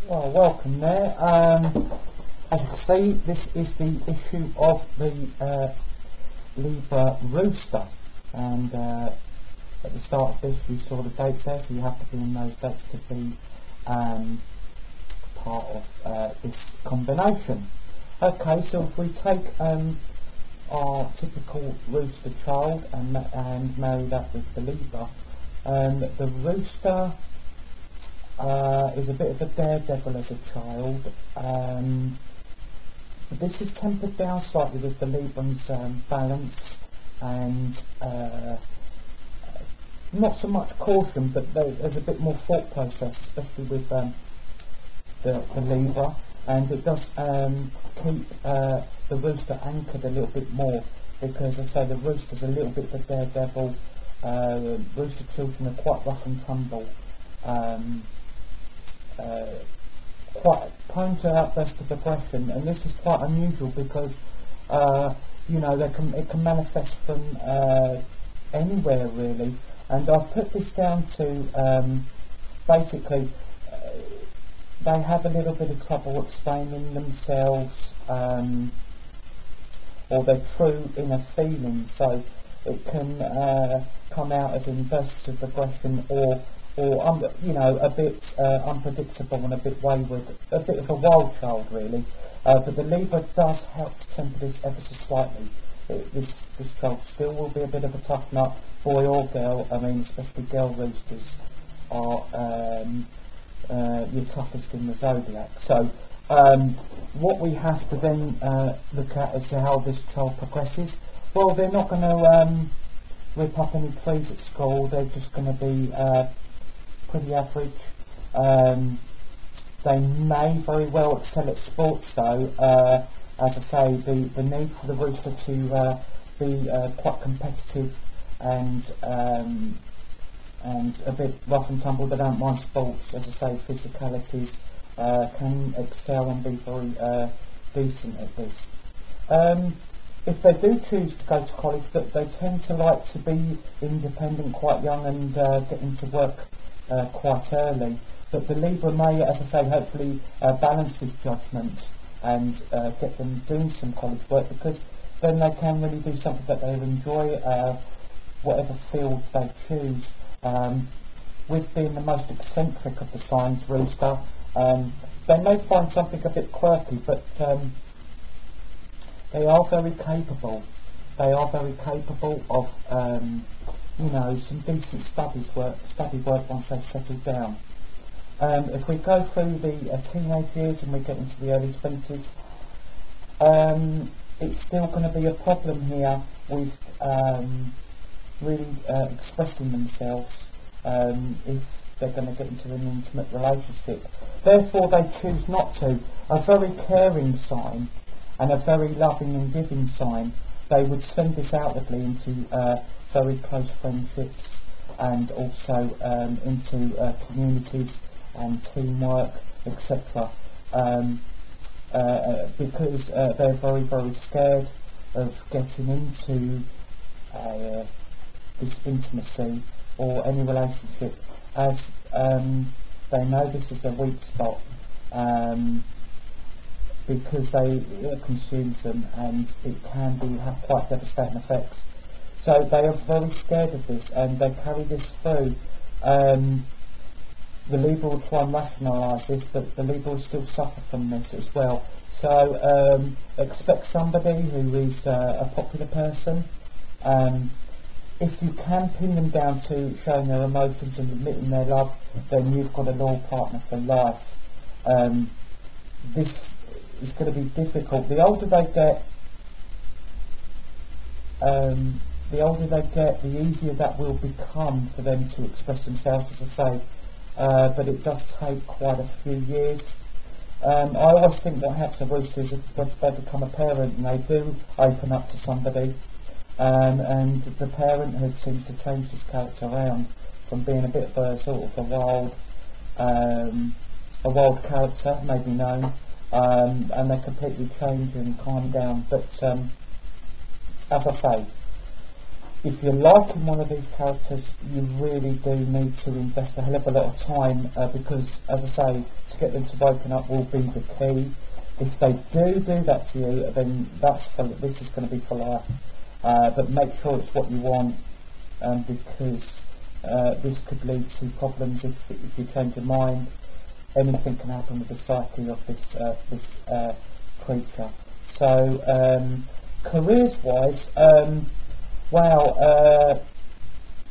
Well, welcome there. As you can see, this is the issue of the Libra-Rooster, and at the start of this we saw the dates there, so you have to be in those dates to be part of this combination. Okay, so if we take our typical rooster child and marry that with the Libra, the rooster is a bit of a daredevil as a child, but this is tempered down slightly with the Librans' balance and not so much caution, but there's a bit more thought process, especially with the Libra, and it does keep the rooster anchored a little bit more, because as I say, the rooster's a little bit of a daredevil. Rooster children are quite rough and tumble, quite prone to outbursts of aggression, and this is quite unusual because you know, it can manifest from anywhere really, and I've put this down to basically they have a little bit of trouble explaining themselves or their true inner feelings, so it can come out as in bursts of aggression or you know, a bit unpredictable and a bit wayward, a bit of a wild child really. But the Libra does help to temper this ever so slightly. This child still will be a bit of a tough nut, boy or girl. I mean, especially girl roosters are your toughest in the zodiac. So what we have to then look at is how this child progresses. Well, they're not going to rip up any trees at school. They're just going to be pretty average. They may very well excel at sports though. As I say, the need for the rooster to be quite competitive and a bit rough and tumble. They don't mind sports. As I say, physicalities can excel and be very decent at this. If they do choose to go to college, but they tend to like to be independent quite young and get into work quite early. But the Libra may, as I say, hopefully balance this judgment and get them doing some college work, because then they can really do something that they enjoy, whatever field they choose. With being the most eccentric of the signs, Rooster, they may find something a bit quirky, but they are very capable. They are very capable of, you know, some decent study work once they've settled down. If we go through the teenage years and we get into the early 20s, it's still going to be a problem here with really expressing themselves if they're going to get into an intimate relationship. Therefore, they choose not to. A very caring sign and a very loving and giving sign, they would send this outwardly into very close friendships and also into communities and teamwork, etc. Because they're very, very scared of getting into this intimacy or any relationship, as they know this is a weak spot, because it consumes them and it can have quite devastating effects. So they are very scared of this and they carry this through. The Libra will try and rationalise this, but the Libra will still suffer from this as well. So expect somebody who is a popular person. If you can pin them down to showing their emotions and admitting their love, then you've got a loyal partner for life. This is going to be difficult. The older they get, the easier that will become for them to express themselves, as I say. But it does take quite a few years. I always think what happens to roosters is if they become a parent and they do open up to somebody, and the parenthood seems to change this character around from being a bit of a sort of a wild character, maybe known, and they completely change and calm down. But as I say, if you're liking one of these characters, you really do need to invest a hell of a lot of time, because, as I say, to get them to open up will be the key. If they do that to you, then this is going to be for life. But make sure it's what you want, because this could lead to problems if you change your mind. Anything can happen with the psyche of this creature. So careers-wise, wow,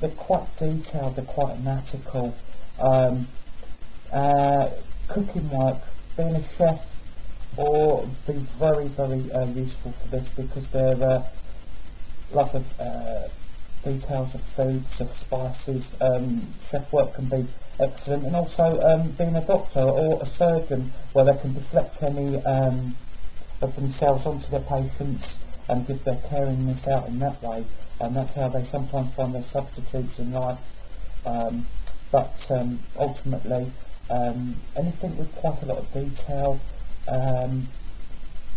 they're quite detailed, they're quite analytical. Cooking work, being a chef, or be very, very useful for this, because they're love of details of foods, of spices. Chef work can be excellent, and also being a doctor or a surgeon, where they can deflect any of themselves onto their patients and give their caringness out in that way, and that's how they sometimes find their substitutes in life. But ultimately, anything with quite a lot of detail,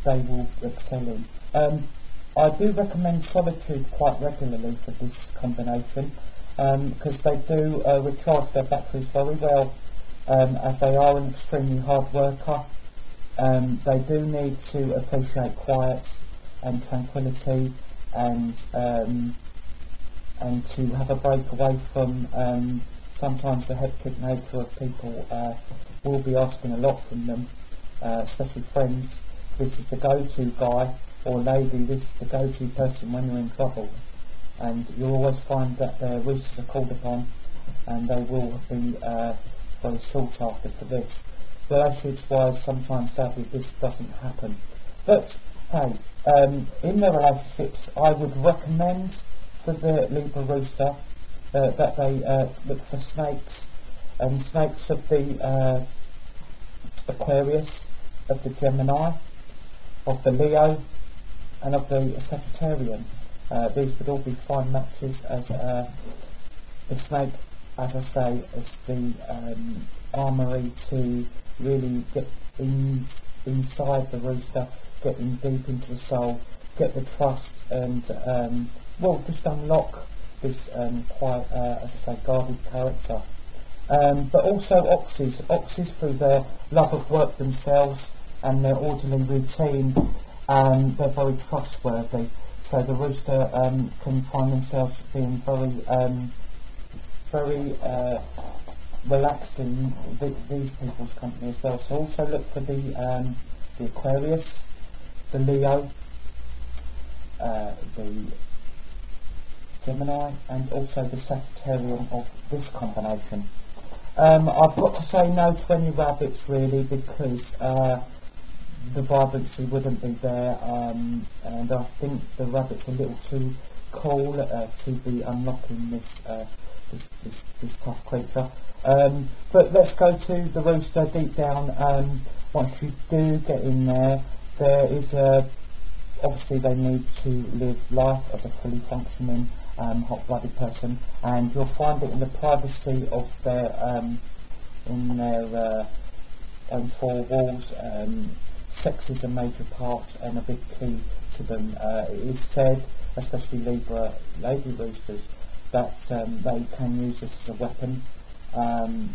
they will excel in. I do recommend Solitude quite regularly for this combination, because they do recharge their batteries very well, as they are an extremely hard worker. They do need to appreciate quiet and tranquility, and to have a break away from sometimes the hectic nature of people. Will be asking a lot from them, especially friends. This is the go-to guy or lady, this is the go-to person when you're in trouble, and you'll always find that their roosters are called upon, and they will be very sought after for this. Relationships wise, sometimes sadly this doesn't happen, but hey, in their relationships I would recommend for the Libra-Rooster that they look for snakes, and snakes of the Aquarius, of the Gemini, of the Leo, and of the Sagittarian. These would all be fine matches, as the snake, as I say, as the armoury to really get inside the rooster, get in deep into the soul, get the trust, and well, just unlock this quite, as I say, guarded character. But also oxes through their love of work themselves and their orderly routine, they're very trustworthy. So the rooster can find themselves being very relaxed in these people's company as well. So also look for the Aquarius, the Leo, the Gemini, and also the Sagittarian of this combination. I've got to say no to any rabbits really, because the vibrancy wouldn't be there, and I think the rabbit's a little too cool to be unlocking this tough creature. But let's go to the rooster deep down. Once you do get in there, there is obviously they need to live life as a fully functioning hot-blooded person, and you'll find it in the privacy of their own four walls. Sex is a major part and a big key to them. It is said, especially lady roosters, that they can use this as a weapon, and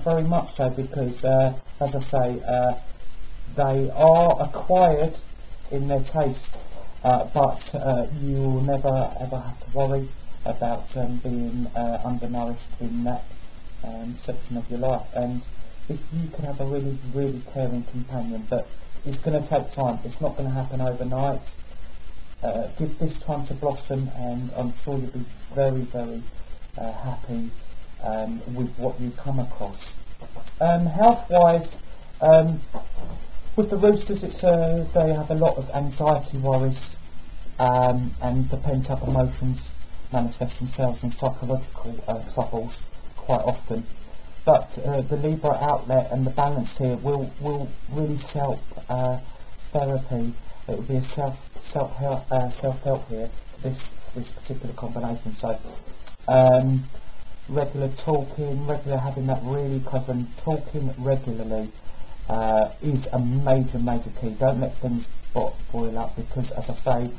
very much so, because as I say, they are acquired in their taste, but you will never ever have to worry about being undernourished in that section of your life. And if you can have a really, really caring companion, but it's going to take time, it's not going to happen overnight. Give this time to blossom, and I'm sure you'll be very, very happy with what you come across. Health-wise, with the roosters, it's they have a lot of anxiety worries, and the pent-up emotions manifest themselves in psychological troubles quite often. But the Libra outlet and the balance here will really help therapy. It will be a self-help here for this particular combination. So regular talking, having that really cousin, talking regularly is a major key. Don't let things boil up, because as I say,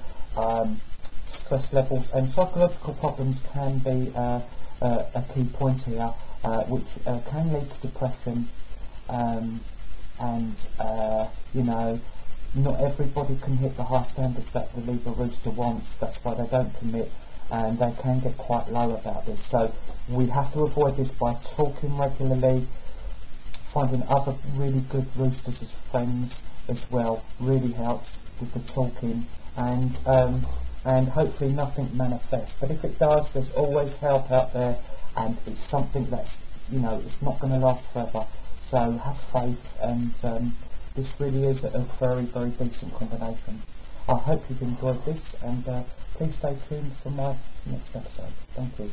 stress levels, and psychological problems can be a key point here, which can lead to depression, and you know, not everybody can hit the high standards that the Libra-Rooster wants. That's why they don't commit, and they can get quite low about this. So we have to avoid this by talking regularly, finding other really good roosters as friends as well really helps with the talking, and hopefully nothing manifests. But if it does, there's always help out there, and it's something that's, you know, it's not going to last forever. So have faith, and this really is a very, very decent combination. I hope you've enjoyed this, and please stay tuned for my next episode. Thank you.